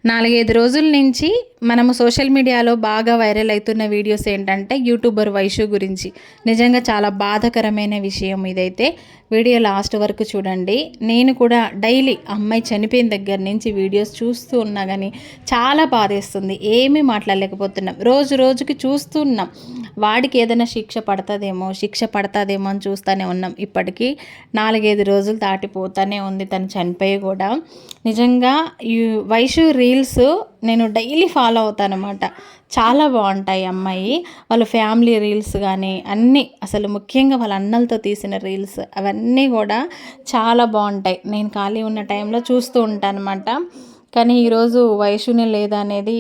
4, 5 రోజుల నుంచి మనము సోషల్ మీడియాలో బాగా వైరల్ అవుతున్న వీడియోస్ ఏంటంటే యూట్యూబర్ వైషు గురించి. నిజంగా చాలా బాధాకరమైన విషయం ఇదైతే. వీడియో లాస్ట్ వరకు చూడండి. నేను కూడా డైలీ అమ్మాయి చనిపోయిన దగ్గర నుంచి వీడియోస్ చూస్తూ ఉన్నా కానీ చాలా బాధేస్తుంది. ఏమీ మాట్లాడలేకపోతున్నాం. రోజు రోజుకి చూస్తున్నాం. వాడికి ఏదైనా శిక్ష పడుతుందేమో అని చూస్తూనే ఉన్నాం. ఇప్పటికీ 4, 5 రోజులు దాటిపోతూనే ఉంది తను చనిపోయి కూడా. నిజంగా ఈ వైషు రీల్స్ నేను డైలీ ఫాలో అవుతానన్నమాట. చాలా బాగుంటాయి అమ్మాయి వాళ్ళ ఫ్యామిలీ రీల్స్ కానీ అన్నీ, అసలు ముఖ్యంగా వాళ్ళ అన్నలతో తీసిన రీల్స్ అవన్నీ కూడా చాలా బాగుంటాయి. నేను ఖాళీ ఉన్న టైంలో చూస్తూ ఉంటాను అన్నమాట. కానీ ఈరోజు వైషునే లేదా అనేది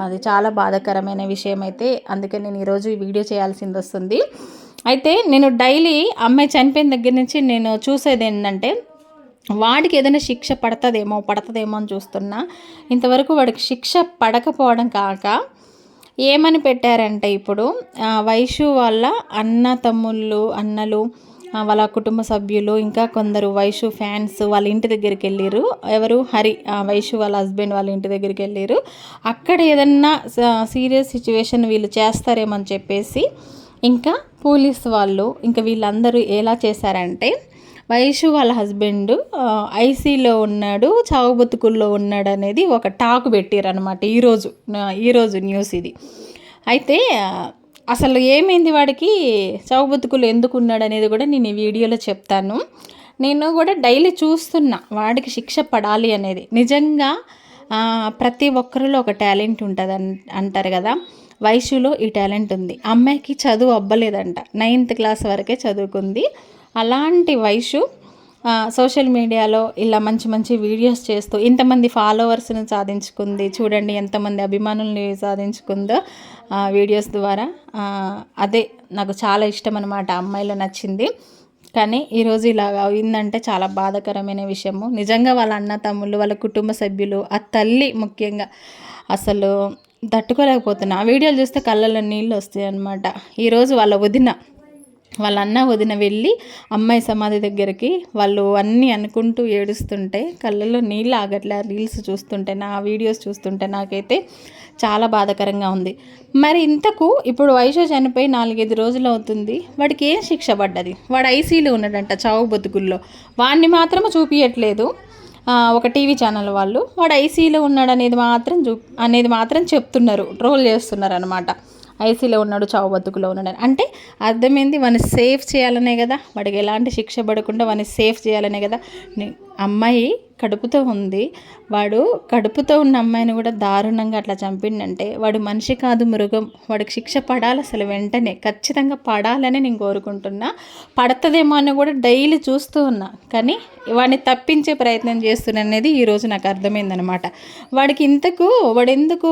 అది చాలా బాధాకరమైన విషయం అయితే. అందుకే నేను ఈరోజు ఈ వీడియో చేయాల్సింది వస్తుంది. అయితే నేను డైలీ అమ్మాయి చనిపోయిన దగ్గర నుంచి నేను చూసేది ఏంటంటే వాడికి ఏదైనా శిక్ష పడుతుందేమో అని చూస్తున్నా. ఇంతవరకు వాడికి శిక్ష పడకపోవడం కాక ఏమని పెట్టారంటే ఇప్పుడు వైషు వాళ్ళ అన్నలు వాళ్ళ కుటుంబ సభ్యులు ఇంకా కొందరు వైషు ఫ్యాన్స్ వాళ్ళ ఇంటి దగ్గరికి వెళ్ళారు. ఎవరు హరి, వైషు వాళ్ళ హస్బెండ్ వాళ్ళ ఇంటి దగ్గరికి వెళ్ళారు. అక్కడ ఏదన్నా సీరియస్ సిచ్యువేషన్ వీళ్ళు చేస్తారేమని చెప్పేసి ఇంకా పోలీస్ వాళ్ళు ఇంకా వీళ్ళందరూ ఎలా చేశారంటే వైషు వాళ్ళ హస్బెండ్ ఐసీలో ఉన్నాడు, చావు బతుకుల్లో ఉన్నాడు అనేది ఒక టాక్ పెట్టారనమాట. ఈరోజు న్యూస్ ఇది. అయితే అసలు ఏమైంది, వాడికి చావు బతుకులు ఎందుకు ఉన్నాడు అనేది కూడా నేను ఈ వీడియోలో చెప్తాను. నేను కూడా డైలీ చూస్తున్నా వాడికి శిక్ష పడాలి అనేది. నిజంగా ప్రతి ఒక్కరిలో ఒక టాలెంట్ ఉంటుంది అంటారు కదా. వైషులో ఈ టాలెంట్ ఉంది. అమ్మాయికి చదువు అవ్వలేదంట, 9th క్లాస్ వరకే చదువుకుంది. అలాంటి వైషు సోషల్ మీడియాలో ఇలా మంచి మంచి వీడియోస్ చేస్తూ ఇంతమంది ఫాలోవర్స్ని సాధించుకుంది. చూడండి ఎంతమంది అభిమానుల్ని సాధించుకుందో వీడియోస్ ద్వారా. అదే నాకు చాలా ఇష్టం అన్నమాట, అమ్మాయిలో నచ్చింది. కానీ ఈరోజు ఇలాగ అయిందంటే చాలా బాధాకరమైన విషయము. నిజంగా వాళ్ళ అన్న తమ్ముళ్ళు, వాళ్ళ కుటుంబ సభ్యులు, ఆ తల్లి ముఖ్యంగా అసలు తట్టుకోలేకపోతున్నా. ఆ వీడియోలు చూస్తే కళ్ళల్లో నీళ్ళు వస్తాయి అన్నమాట. ఈరోజు వాళ్ళ అన్న వదిన వెళ్ళి అమ్మాయి సమాధి దగ్గరికి వాళ్ళు అన్నీ అనుకుంటూ ఏడుస్తుంటే కళ్ళల్లో నీళ్ళు ఆగట్లే. రీల్స్ చూస్తుంటే, నా వీడియోస్ చూస్తుంటే నాకైతే చాలా బాధాకరంగా ఉంది. మరి ఇంతకు ఇప్పుడు వైషు చనిపోయి 4, 5 రోజులు అవుతుంది. వాడికి ఏం శిక్ష పడ్డది? వాడు ఐసీలో ఉన్నాడంట, చావు బతుకుల్లో. వాడిని మాత్రం చూపించట్లేదు ఒక టీవీ ఛానల్ వాళ్ళు. వాడు ఐసీలో ఉన్నాడు అనేది మాత్రం చెప్తున్నారు, ట్రోల్ చేస్తున్నారు అనమాట. ఐసీలో ఉన్నాడు, చావు బతుకులో ఉన్నాడు అంటే అర్థమైంది వాడిని సేఫ్ చేయాలనే కదా. వాడికి ఎలాంటి శిక్ష పడకుండా వాడిని సేఫ్ చేయాలనే కదా. అమ్మాయి కడుపుతో ఉంది, వాడు కడుపుతో ఉన్న అమ్మాయిని కూడా దారుణంగా అట్లా చంపిండంటే వాడు మనిషి కాదు, మృగం. వాడికి శిక్ష పడాలి, అసలు వెంటనే ఖచ్చితంగా పడాలని నేను కోరుకుంటున్నా. పడుతుందేమో అని కూడా డైలీ చూస్తూ ఉన్నా, కానీ వాడిని తప్పించే ప్రయత్నం చేస్తున్నా అనేది ఈరోజు నాకు అర్థమైందనమాట. వాడు ఎందుకు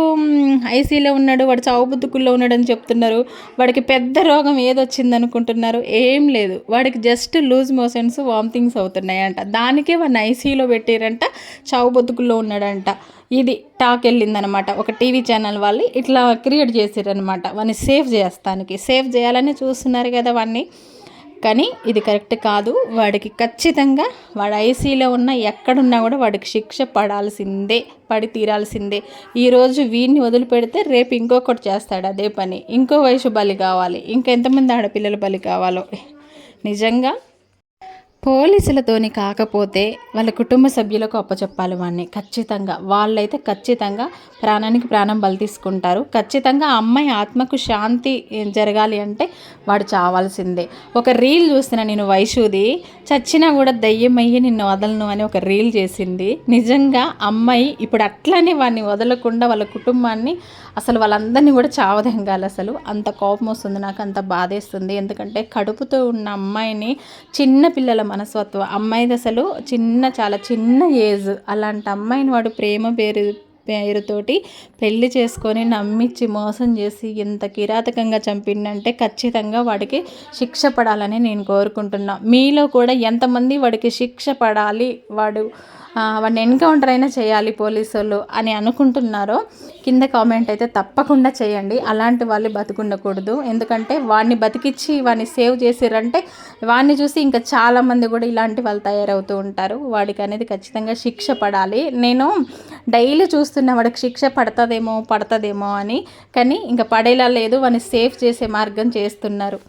ఐసీలో ఉన్నాడు, వాడు చావు బతుకుల్లో ఉన్నాడని చెప్తున్నారు. వాడికి పెద్ద రోగం ఏదొచ్చింది అనుకుంటున్నారు? ఏం లేదు, వాడికి జస్ట్ లూజ్ మోషన్స్, వామిటింగ్స్ అవుతున్నాయంట. దానికే వాడిని ఐసీలో పెట్టారంట, చావు బతుకుల్లో ఉన్నాడంట. ఇది టాక్ వెళ్ళిందనమాట. ఒక టీవీ ఛానల్ వాళ్ళు ఇట్లా క్రియేట్ చేసారనమాట. వాడిని సేఫ్ చేయాలని చూస్తున్నారు కదా వాడిని. కానీ ఇది కరెక్ట్ కాదు. వాడికి ఖచ్చితంగా వాడు ఐసీలో ఉన్న ఎక్కడున్నా కూడా వాడికి శిక్ష పడి తీరాల్సిందే. ఈరోజు వీడిని వదిలిపెడితే రేపు ఇంకొకటి చేస్తాడు అదే పని. ఇంకో వయసు బలి కావాలి, ఇంకెంతమంది ఆడపిల్లల బలి కావాలో. నిజంగా పోలీసులతోని కాకపోతే వాళ్ళ కుటుంబ సభ్యులకు అప్పచెప్పాలి వాడిని ఖచ్చితంగా. వాళ్ళైతే ఖచ్చితంగా ప్రాణానికి ప్రాణం బలి తీసుకుంటారు. ఖచ్చితంగా ఆ అమ్మాయి ఆత్మకు శాంతి జరగాలి అంటే వాడు చావాల్సిందే. ఒక రీల్ చూస్తున్నా నేను, వైషుది, చచ్చినా కూడా దయ్యమయ్యి నిన్ను వదలను అని ఒక రీల్ చేసింది. నిజంగా అమ్మాయి ఇప్పుడు అట్లనే వాడిని వదలకుండా వాళ్ళ కుటుంబాన్ని, అసలు వాళ్ళందరినీ కూడా చావదెంగాలి. అసలు అంత కోపం వస్తుంది నాకు, అంత బాధేస్తుంది. ఎందుకంటే కడుపుతో ఉన్న అమ్మాయిని, చిన్న పిల్లల మనస్తత్వం అమ్మాయిది, అసలు చాలా చిన్న ఏజ్. అలాంటి అమ్మాయిని వాడు ప్రేమ పేరుతోటి పెళ్లి చేసుకొని నమ్మించి మోసం చేసి ఎంత కిరాతకంగా చంపిండంటే ఖచ్చితంగా వాడికి శిక్ష పడాలని నేను కోరుకుంటున్నా. మీలో కూడా ఎంతమంది వాడికి శిక్ష పడాలి, వాడు వాడిని ఎన్కౌంటర్ అయినా చేయాలి పోలీసులు అని అనుకుంటున్నారో కింద కామెంట్ అయితే తప్పకుండా చేయండి. అలాంటి వాళ్ళు బతుకుండకూడదు. ఎందుకంటే వాడిని బతికిచ్చి వాడిని సేవ్ చేసిరంటే వాడిని చూసి ఇంకా చాలామంది కూడా ఇలాంటి వాళ్ళు తయారవుతూ ఉంటారు. వాడికి అనేది ఖచ్చితంగా శిక్ష పడాలి. నేను డైలీ చూస్తున్నా వాడికి శిక్ష పడుతుందేమో అని, కానీ ఇంకా పడేలా లేదు. వాడిని సేఫ్ చేసే మార్గం చేస్తున్నారు.